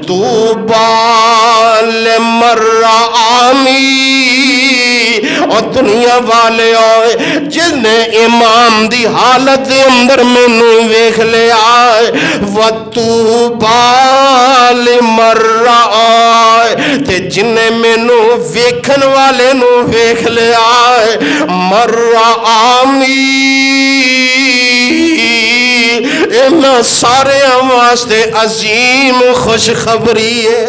طوبى لمن رآنی، اور دنیا والے ہوئے جس نے امام دی حالت دے اندر مینوں ویکھ لیا، وطوبى لمن رآنی، تے جن نے مینوں ویکھن والے نوں ویکھ لیا، من رآنی، انہاں سارے واسطے عظیم خوشخبری ہے،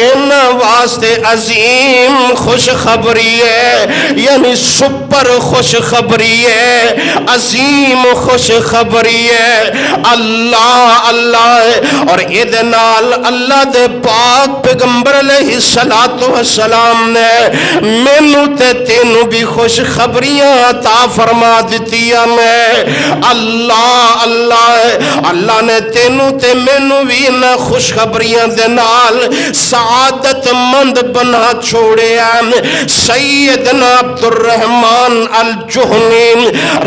ان واسطے عظیم خوشخبری ہے، یعنی سپر خوشخبری ہے، عظیم خوشخبری ہے۔ اللہ اللہ ہے، اور ادھے نال اللہ دے پاک پیغمبر علیہ السلام نے مینوں تے تینوں بھی خوشخبریاں عطا فرما دتیاں میں۔ اللہ اللہ ہے، اللہ نے تینوں تے مینوں بھی ان خوشخبریاں دے نال سعادت مند بنا چھوڑے ہیں۔ سیدنا عبد الرحمن الجہنی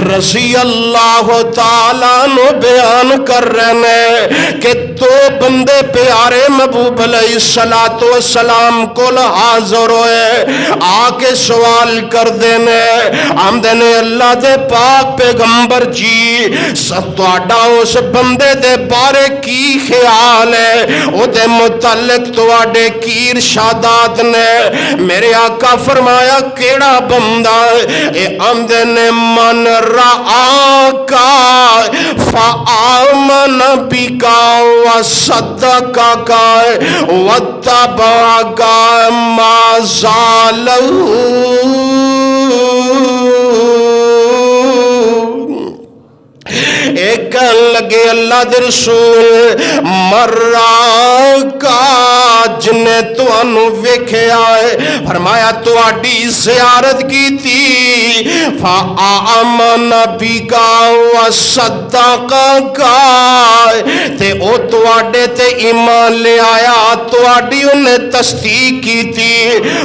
رضی اللہ تعالیٰ عنہ بیان کر رہے ہیں کہ دو بندے پیارے محبوب علیہ السلام کو حاضر ہوئے، آکے سوال کر دینے، آمدنے اللہ دے پاک پیغمبر جی ستواڈا اس بندے دے بارے کی خیال ہے، او دے متعلق تواڈے کی ارشادات نے؟ میرے آقا فرمایا کیڑا بندہ اے؟ آمدے نے من رآکا فآمن بکا وصدقکا واتبعکا ما زالہ۔ ایک لگے اللہ دے رسول مراکا جن نے تانوں ویکھیا ہے، فرمایا تواڈی زیارت کی تھی، فآمن بکا وصدقکا، تے او تواڈے تے ایمان لے آیا، تواڈی انہیں تصدیق کی تھی،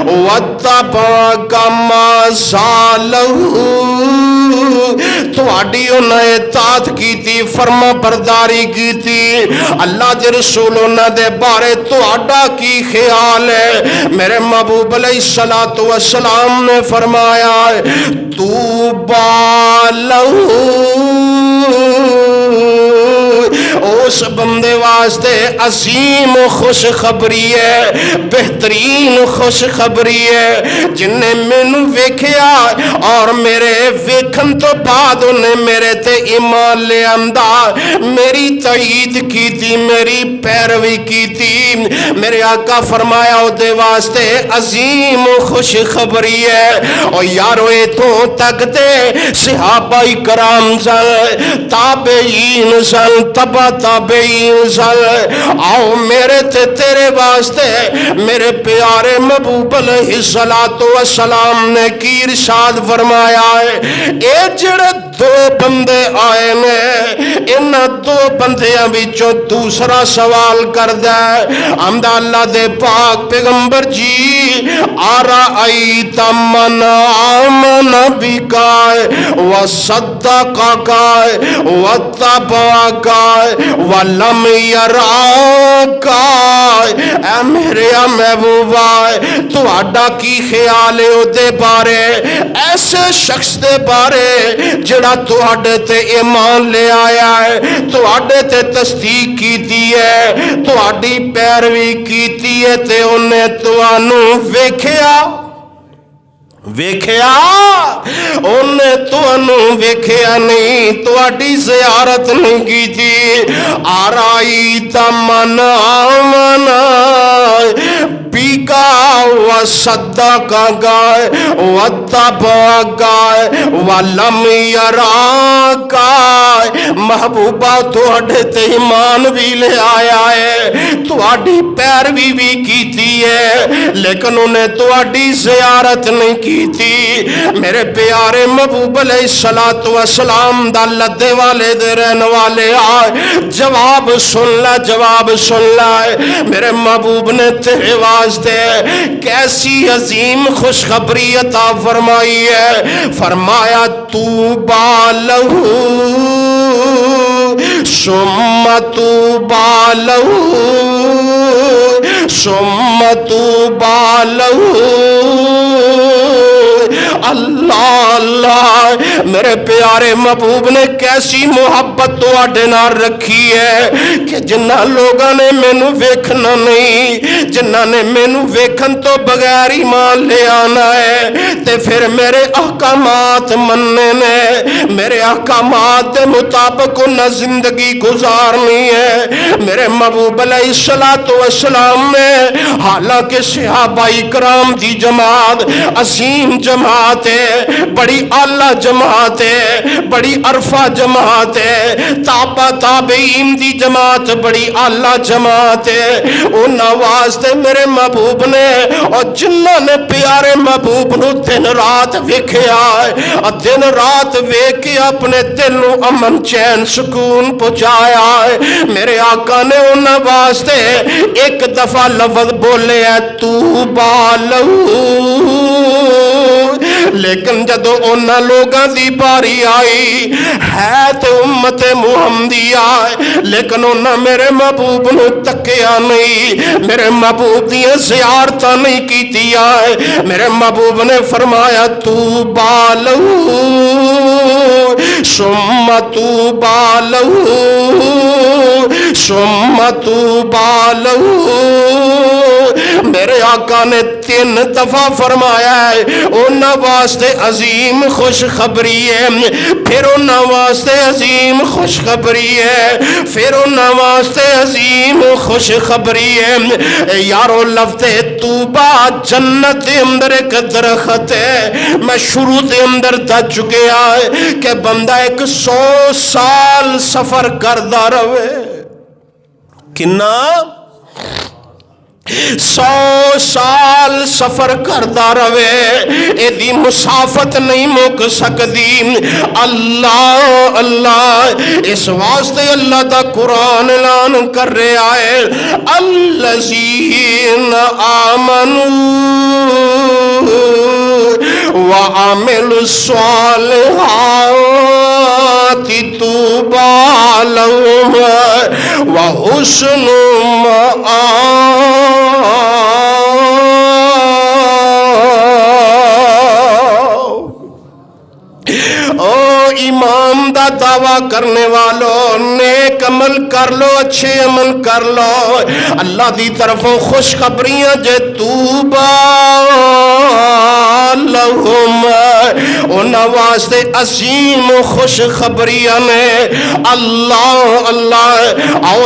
واتبعکا ما زالہ، تواڈی انہیں اطاعت کی تھی، فرما برداری کی تھی۔ اللہ دے رسول انہاں دے بارے تہاڈا کی خیال ہے؟ میرے محبوب علیہ السلام نے فرمایا طوبیٰ لہو، اس بندے واسطے عظیم خوشخبری ہے، بہترین خوشخبری ہے، جن نے مینوں ویکھیا اور میرے ویکھن تو بعد انہیں میرے تے ایمان لے آندا، میری تائید کی تھی، میری پیروی کی تھی۔ میرے آقا فرمایا او دے واسطے عظیم خوشخبری ہے۔ اور یارو تو تک دے صحابہ کرام سن، تابعین سن، تبع تابعین سن، آؤ میرے تے تیرے واسطے میرے پیارے محبوب علیہ السلام نے کی ارشاد فرمایا ہے، اے جڑے دو بندے آئے نے، ان دو بندیاں وچوں دوسرا سوال کر دے، آمدہ اللہ دے پاک پیغمبر جی آرائیت من آمن بکا وصدقکا واتبعکا ولم یراکا، اے میرے محبوبہ تہاڈا کی خیال ہے او دے بارے، ایسے شخص دے بارے جڑا تہاڈے تے ایمان لے آیا ہے، تہاڈے تے تصدیق کیتی ہے، تہاڈی پیروی کیتی ہے، تے انہیں تانوں ویکھیا انہیں تانوں ویکھیا نہیں، تہاڈی زیارت نہیں کی تھی۔ آرائیت من آمن بکا وصدقکا واتبعکا ولم یراکا، محبوبہ تہاڈے تے ایمان بھی لے آیا ہے، تہاڈی پیروی بھی کیتی ہے، لیکن انہیں تہاڈی زیارت نہیں کی تھی۔ میرے پیارے محبوب علیہ السلام دا لدے والے دے رہنے والے آئے، جواب سن لا، جواب سن لا، میرے محبوب نے تیرے واسطے کیسی عظیم خوشخبری عطا فرمائی ہے، فرمایا طوبیٰ لہو ثم طوبى له ثم طوبى له اللہ اللہ میرے پیارے محبوب نے کیسی محبت تواڈے نال رکھی ہے کہ جنہ لوگاں نے مینوں ویکھنا نہیں، جنہ نے مینوں ویکھن تو بغیر ایمان لے آنا ہے تے پھر میرے احکامات مننے نے، میرے احکامات دے مطابق انہاں زندگی گزارنی ہے۔ میرے محبوب علیہ السلام نے حالانکہ صحابہ کرام دی جماعت عظیم جماعت ہے، بڑی اعلیٰ جماعت ہے، بڑی عرفہ جماعت ہے، تابع تابعین دی جماعت بڑی اعلیٰ جماعت ہے، انہاں واسطے میرے محبوب نے اور جنہاں نے پیارے محبوب نو دن رات ویکھیا ہے اور دن رات ویکھ کے اپنے دل نو امن چین سکون پہنچایا ہے، میرے آقا نے انہاں واسطے ایک دفعہ لفظ بولے ہے طوبیٰ لہو، لیکن جدو انہاں لوگاں دی باری آئی ہے تو امت محمدیہ ہے، لیکن انہاں میرے محبوب نو تکیا نہیں، میرے محبوب دیاں زیارتاں نہیں کیتیا ہے، میرے محبوب نے فرمایا طوبیٰ لہو ثم طوبیٰ لہو ثم طوبیٰ لہو۔ میرے آقا نے 3 دفعہ فرمایا ہے انہاں واسطے عظیم خوشخبری ہے، پھر انہاں واسطے عظیم خوشخبری ہے، پھر انہاں واسطے عظیم خوشخبری ہے۔ یارو لفظ طوبہ جنت دے اندر ایک درخت ہے، میں شروع دے اندر دس چکیا ہے کہ بندہ 100 سال سفر کردہ رہے، کنا 100 سال سفر کردہ رہے، ایدی مسافت نہیں مک سکدی۔ اللہ اللہ اس واسطے اللہ دا قرآن اعلان کر رہے آئے الذین آمنوا وعملوا الصالحات طوبیٰ لہم وحسن مآب۔ او ایمان دا دعویٰ کرنے والوں نیک عمل کر لو، اچھے عمل کر لو، اللہ دی طرفوں خوشخبریاں جے طوبیٰ لہم انہاں واسطے عظیم خوشخبریاں نے۔ اللہ اللہ آؤ